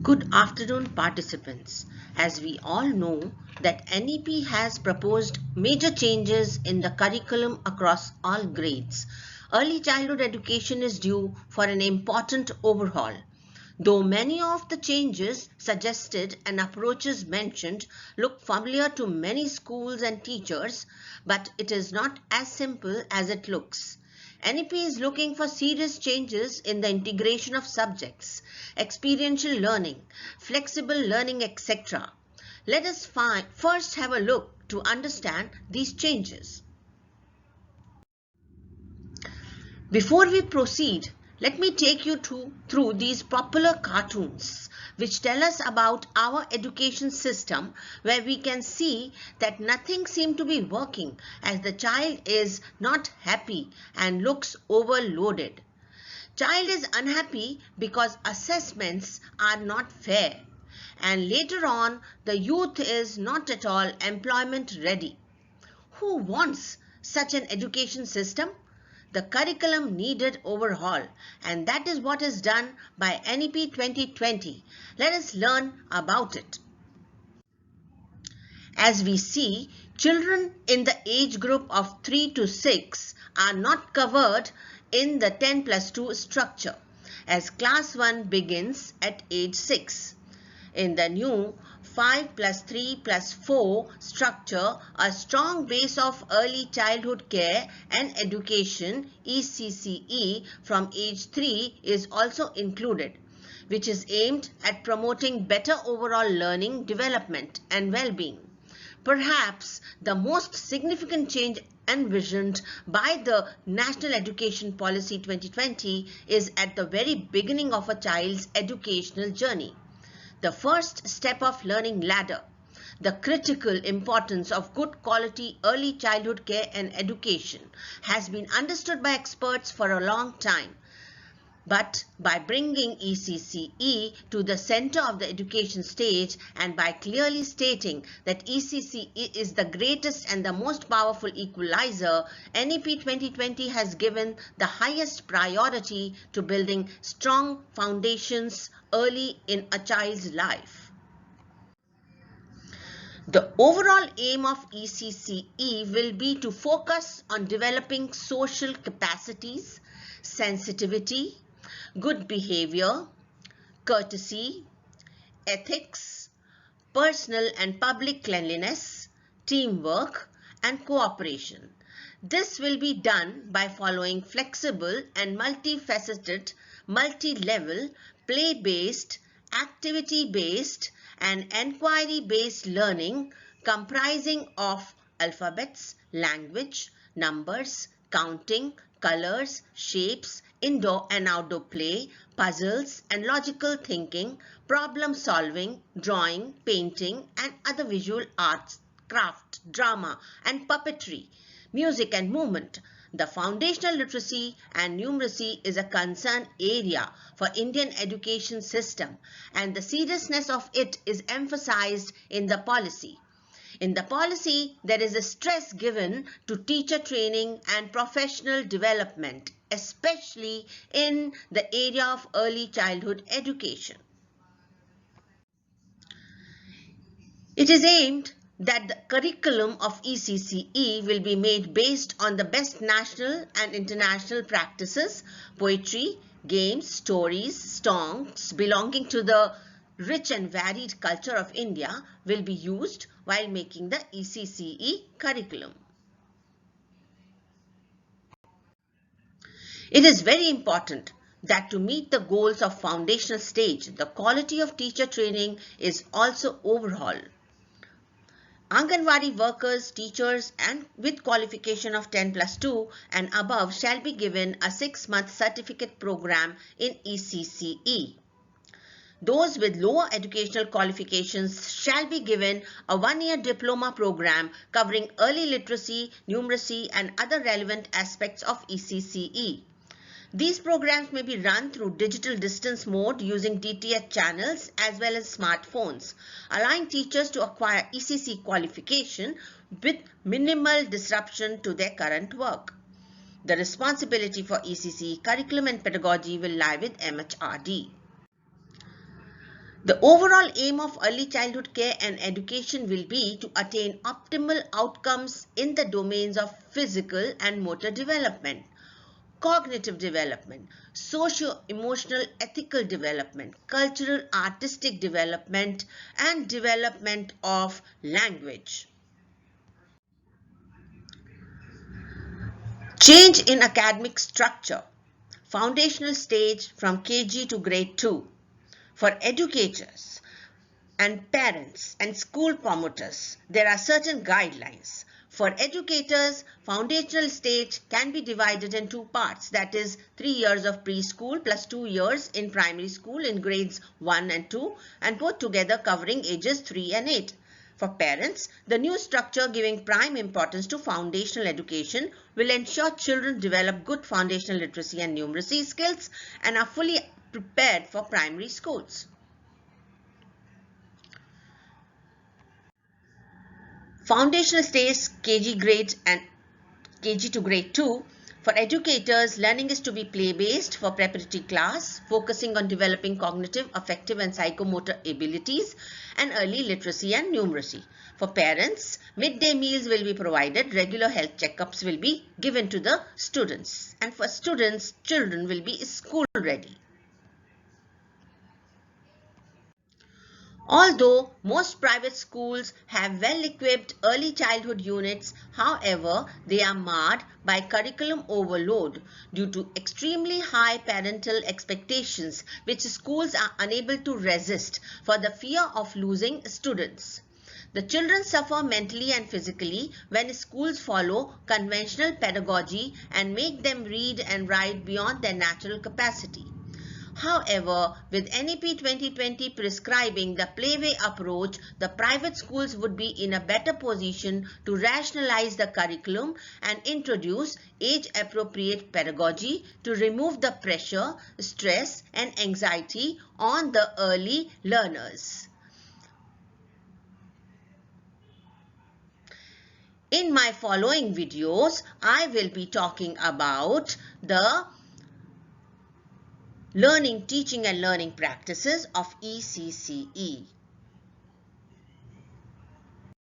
Good afternoon, participants. As we all know that NEP has proposed major changes in the curriculum across all grades. Early childhood education is due for an important overhaul. Though many of the changes suggested and approaches mentioned look familiar to many schools and teachers, but it is not as simple as it looks. NEP is looking for serious changes in the integration of subjects, experiential learning, flexible learning, etc. Let us first have a look to understand these changes. Before we proceed, let me take you through these popular cartoons which tell us about our education system, where we can see that nothing seems to be working as the child is not happy and looks overloaded. Child is unhappy because assessments are not fair, and later on the youth is not at all employment ready. Who wants such an education system? The curriculum needed overhaul, and that is what is done by NEP 2020. Let us learn about it. As we see, children in the age group of 3 to 6 are not covered in the 10+2 structure, as class 1 begins at age 6. In the new 5+3+4 structure, a strong base of early childhood care and education (ECCE) from age 3 is also included, which is aimed at promoting better overall learning, development and well-being. Perhaps the most significant change envisioned by the National Education Policy 2020 is at the very beginning of a child's educational journey. The first step of learning ladder. The critical importance of good quality early childhood care and education has been understood by experts for a long time. But by bringing ECCE to the center of the education stage and by clearly stating that ECCE is the greatest and the most powerful equalizer, NEP 2020 has given the highest priority to building strong foundations early in a child's life. The overall aim of ECCE will be to focus on developing social capacities, sensitivity, good behavior, courtesy, ethics, personal and public cleanliness, teamwork, and cooperation. This will be done by following flexible and multifaceted, multi-level, play-based, activity-based, and enquiry-based learning comprising of alphabets, language, numbers, counting, colors, shapes, indoor and outdoor play, puzzles and logical thinking, problem solving, drawing, painting and other visual arts, craft, drama and puppetry, music and movement. The foundational literacy and numeracy is a concern area for Indian education system, and the seriousness of it is emphasized in the policy. In the policy, there is a stress given to teacher training and professional development, especially in the area of early childhood education. It is aimed that the curriculum of ECCE will be made based on the best national and international practices, poetry, games, stories, songs belonging to the rich and varied culture of India will be used while making the ECCE curriculum. It is very important that to meet the goals of foundational stage, the quality of teacher training is also overhauled. Anganwadi workers, teachers and with qualification of 10+2 and above shall be given a 6-month certificate program in ECCE. Those with lower educational qualifications shall be given a 1-year diploma program covering early literacy, numeracy and other relevant aspects of ECCE. These programs may be run through digital distance mode using DTH channels as well as smartphones, allowing teachers to acquire ECC qualification with minimal disruption to their current work. The responsibility for ECC curriculum and pedagogy will lie with MHRD. The overall aim of early childhood care and education will be to attain optimal outcomes in the domains of physical and motor development, cognitive development, socio-emotional ethical development, cultural artistic development, and development of language. Change in academic structure. Foundational stage from KG to grade 2. For educators and parents and school promoters, there are certain guidelines. For educators, foundational stage can be divided in two parts, that is 3 years of preschool plus 2 years in primary school in grades 1 and 2, and both together covering ages 3 and 8. For parents, the new structure giving prime importance to foundational education will ensure children develop good foundational literacy and numeracy skills and are fully prepared for primary schools. Foundational stage KG grades and KG to grade 2. For educators, learning is to be play-based for preparatory class, focusing on developing cognitive, affective and psychomotor abilities and early literacy and numeracy. For parents, midday meals will be provided, regular health checkups will be given to the students. And for students, children will be school ready. Although most private schools have well-equipped early childhood units, however, they are marred by curriculum overload due to extremely high parental expectations which schools are unable to resist for the fear of losing students. The children suffer mentally and physically when schools follow conventional pedagogy and make them read and write beyond their natural capacity. However, with NEP 2020 prescribing the playway approach, the private schools would be in a better position to rationalize the curriculum and introduce age-appropriate pedagogy to remove the pressure, stress, and anxiety on the early learners. In my following videos, I will be talking about the learning, teaching and learning practices of ECCE.